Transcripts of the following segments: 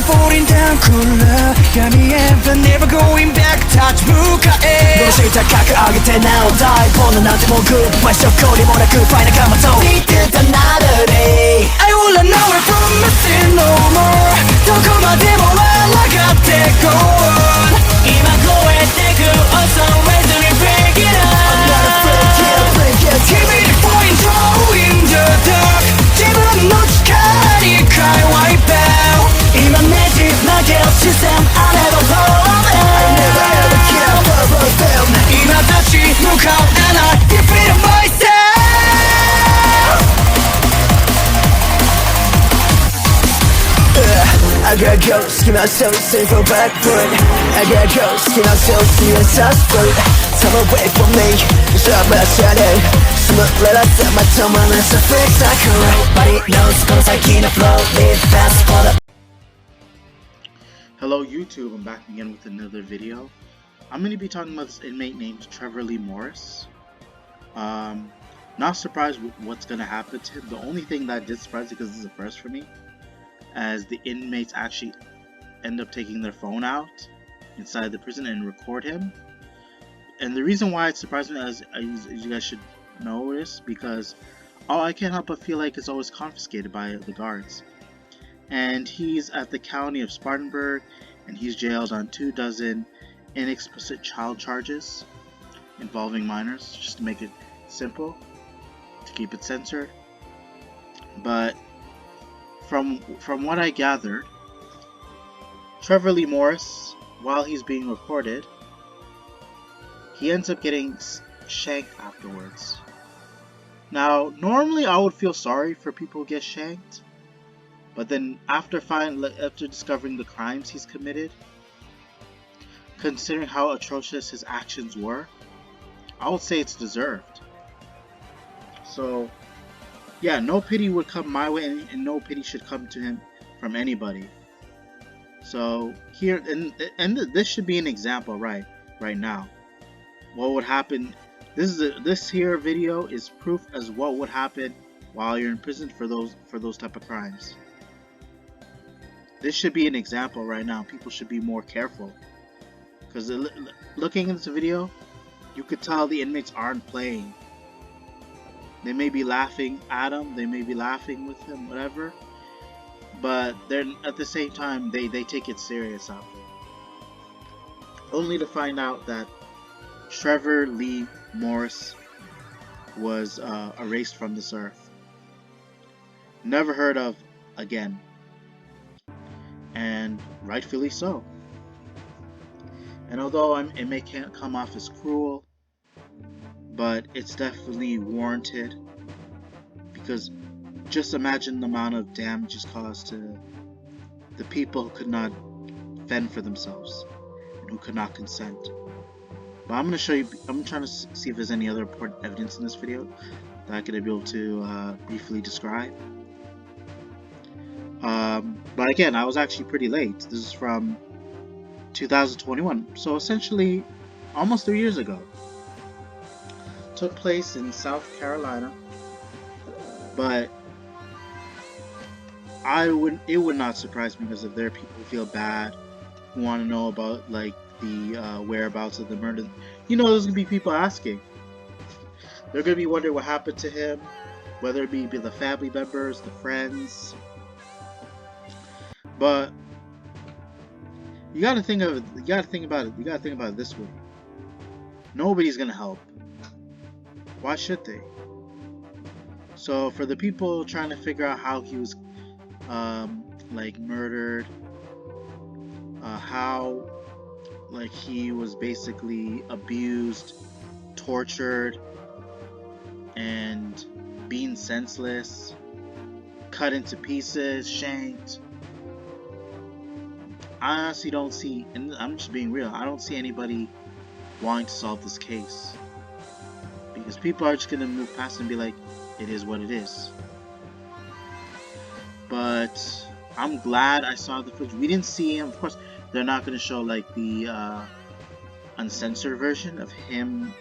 falling down 쿨러闇へbut never going back touch 向かえどうして高く上げてなお大ボーナなんてもうグッバイしょこりもなくファイナカマと Need another day I wanna know it from missing no more どこまでも抗ってこう今超えてく Also raise me break it up I'm not afraid yeah break it Give me the point throw in the dark 自分の力に変え wipe out 今ねじ曲げる視線 I never fall I never ever care for them 今立ち向かう and I defeat myself I gotta go, ski myself, save for back foot I gotta go, ski myself, see a suspect Time away from me, drop my shadow Smooth, let us set my tongue on this fix I can nobody knows, cause I can't flow Live fast for the Hello YouTube, I'm back again with another video. I'm going to be talking about this inmate named Trevor Lee Morris. Not surprised with what's going to happen to him. The only thing that did surprise me, because this is a first for me, as the inmates actually end up taking their phone out inside the prison and record him. And the reason why it surprised me, as you guys should know, is because I can't help but feel like it's always confiscated by the guards. And he's at the county of Spartanburg, and he's jailed on 24 inexplicit child charges involving minors, just to make it simple, to keep it censored. But from what I gathered, Trevor Lee Morris, while he's being recorded, he ends up getting shanked afterwards. Now, normally I would feel sorry for people who get shanked, but then after discovering the crimes he's committed, considering how atrocious his actions were, I would say it's deserved. So yeah, no pity would come my way, and no pity should come to him from anybody. So here, and this should be an example right now. What would happen? This here video is proof as what would happen while you're in prison for those type of crimes. This should be an example right now. People should be more careful, because looking at this video, you could tell the inmates aren't playing. They may be laughing at him, they may be laughing with him, whatever, but they're at the same time they take it serious out there. Only to find out that Trevor Lee Morris was erased from this earth, never heard of again, and rightfully so. And although it may come off as cruel, but it's definitely warranted, because just imagine the amount of damages caused to the people who could not fend for themselves and who could not consent. But I'm going to show you, I'm trying to see if there's any other important evidence in this video that I'm going to be able to briefly describe. But again, I was actually pretty late. This is from 2021, so essentially almost 3 years ago. Took place in South Carolina, but it would not surprise me, because if there are people who feel bad, who want to know about like the whereabouts of the murder, you know, there's gonna be people asking. They're gonna be wondering what happened to him, whether it be the family members, the friends. But you gotta think about it this way. Nobody's gonna help. Why should they? So for the people trying to figure out how he was like murdered, how like he was basically abused, tortured, and being senseless, cut into pieces, shanked, I honestly don't see, and I'm just being real, I don't see anybody wanting to solve this case, because people are just gonna move past and be like, it is what it is. But I'm glad I saw the footage. We didn't see him, of course. They're not gonna show like the uncensored version of him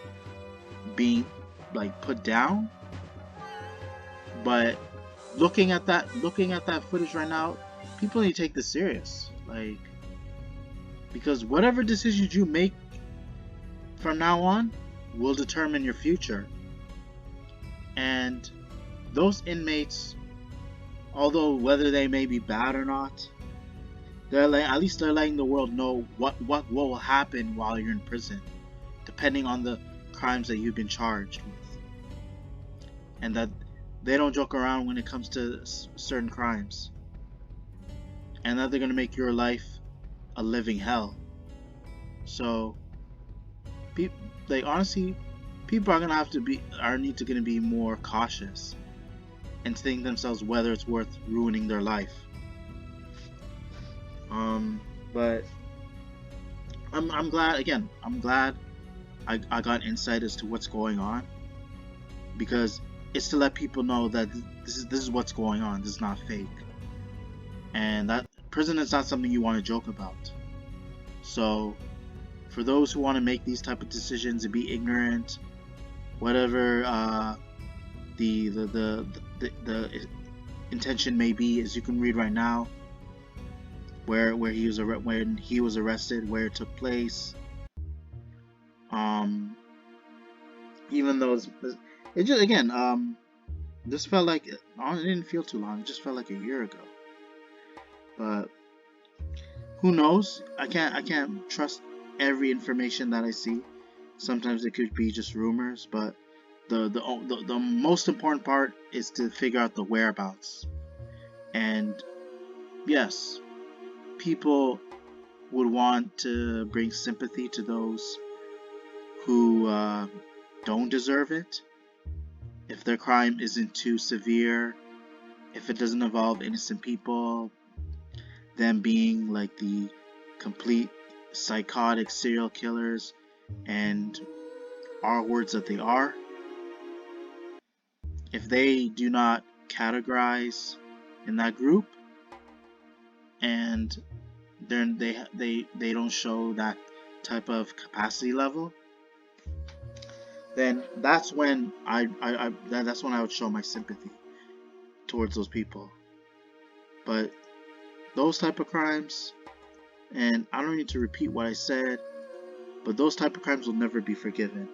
being like put down. But looking at that footage right now, people need to take this serious. Like, because whatever decisions you make from now on will determine your future. And those inmates, although whether they may be bad or not, they're like, at least they're letting the world know what will happen while you're in prison, depending on the crimes that you've been charged with, and that they don't joke around when it comes to certain crimes, and that they're gonna make your life a living hell. So, like, honestly, people are gonna gonna be more cautious and think themselves whether it's worth ruining their life. But I'm glad, again, I'm glad I got insight as to what's going on, because it's to let people know that this is what's going on. This is not fake, and that prison is not something you want to joke about. So, for those who want to make these type of decisions and be ignorant, whatever the intention may be, as you can read right now, where he was when he was arrested, where it took place. Even though it just, again, this felt like it didn't feel too long. It just felt like a year ago. But who knows? I can't trust every information that I see. Sometimes it could be just rumors, but the most important part is to figure out the whereabouts. And yes, people would want to bring sympathy to those who don't deserve it. If their crime isn't too severe, if it doesn't involve innocent people, them being like the complete psychotic serial killers and R words that they are, if they do not categorize in that group, and then they don't show that type of capacity level, then that's when that's when I would show my sympathy towards those people. But those type of crimes, and I don't need to repeat what I said, but those type of crimes will never be forgiven.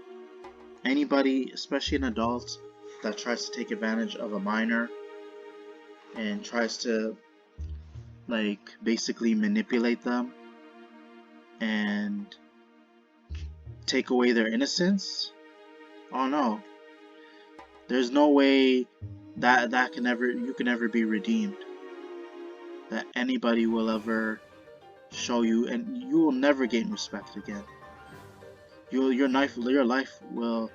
Anybody, especially an adult, that tries to take advantage of a minor and tries to, like, basically manipulate them and take away their innocence, oh no, there's no way that you can ever be redeemed, that anybody will ever show you, and you will never gain respect again. Your life will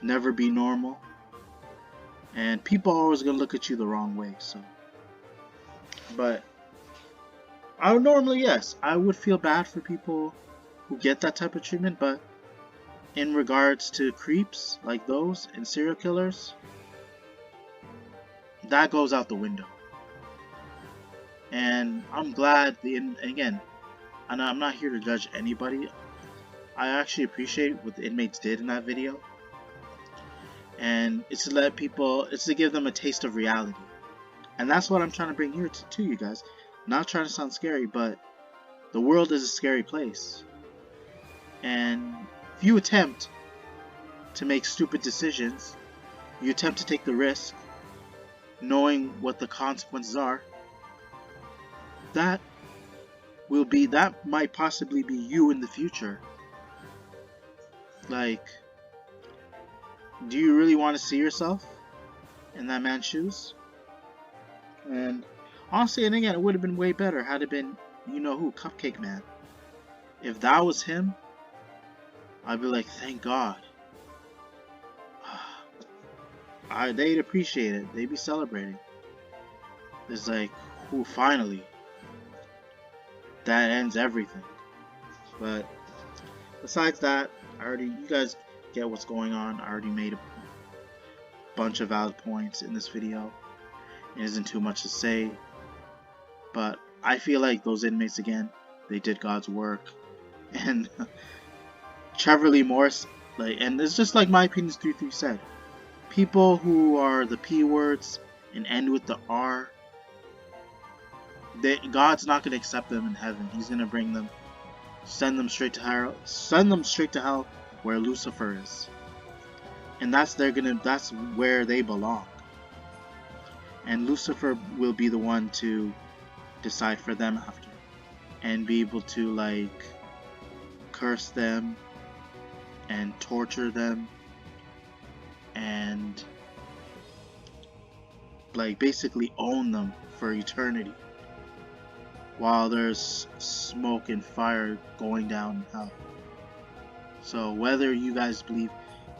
never be normal, and people are always gonna look at you the wrong way. So, but I would normally, yes, I would feel bad for people who get that type of treatment, but in regards to creeps like those and serial killers, that goes out the window. And I'm glad again, and I'm not here to judge anybody. I actually appreciate what the inmates did in that video, and it's to let people, it's to give them a taste of reality, and that's what I'm trying to bring here to you guys. Not trying to sound scary, but the world is a scary place, and if you attempt to make stupid decisions, you attempt to take the risk, knowing what the consequences are, that might possibly be you in the future. Like, do you really want to see yourself in that man's shoes? And honestly, and again, it would have been way better had it been, you know who, Cupcake Man. If that was him, I'd be like, thank God. They'd appreciate it. They'd be celebrating. It's like, who, finally. That ends everything. But besides that, you guys get what's going on. I already made a bunch of valid points in this video. It isn't too much to say, but I feel like those inmates, again, they did God's work. And Trevor Lee Morris, and it's just like my opinions 3 said, people who are the P words and end with the R, God's not gonna accept them in heaven. He's gonna bring them, send them straight to hell, where Lucifer is, and that's where they belong. And Lucifer will be the one to decide for them after, and be able to like curse them and torture them and like basically own them for eternity, while there's smoke and fire going down in hell. So whether you guys believe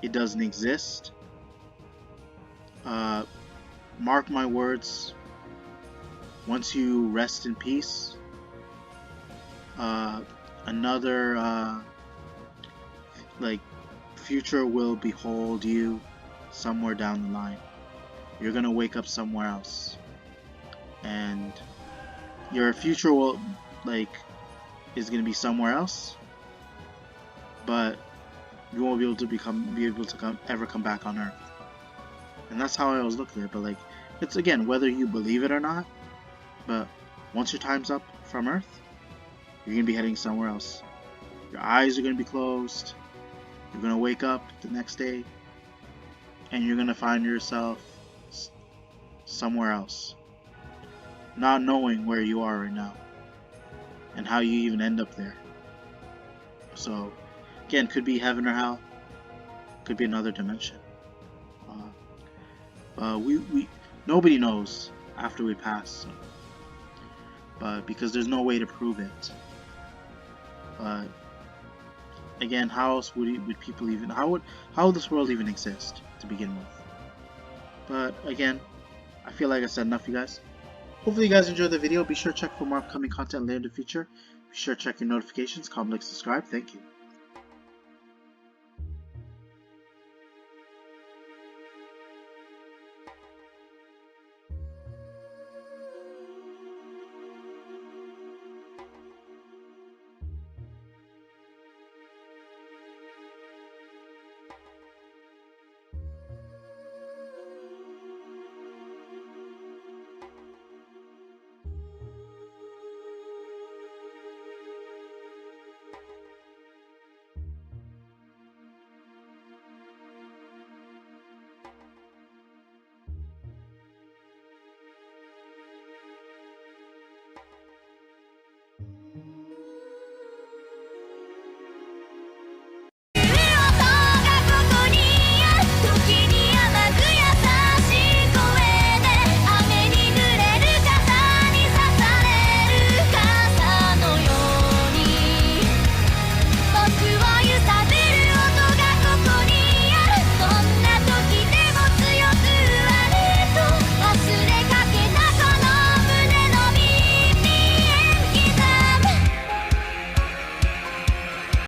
it doesn't exist, mark my words, once you rest in peace, another like future will behold you somewhere down the line. You're gonna wake up somewhere else, and your future will is gonna be somewhere else, but you won't be able to ever come back on Earth. And that's how I always look at it. But like, it's again whether you believe it or not. But once your time's up from Earth, you're gonna be heading somewhere else. Your eyes are gonna be closed. You're gonna wake up the next day, and you're gonna find yourself somewhere else, not knowing where you are right now and how you even end up there. So again, could be heaven or hell, could be another dimension. Nobody knows after we pass, so. But because there's no way to prove it. But again, how else would people even, how would this world even exist to begin with? But again, I feel like I said enough, you guys. Hopefully you guys enjoyed the video. Be sure to check for more upcoming content later in the future. Be sure to check your notifications, comment, like, subscribe. Thank you.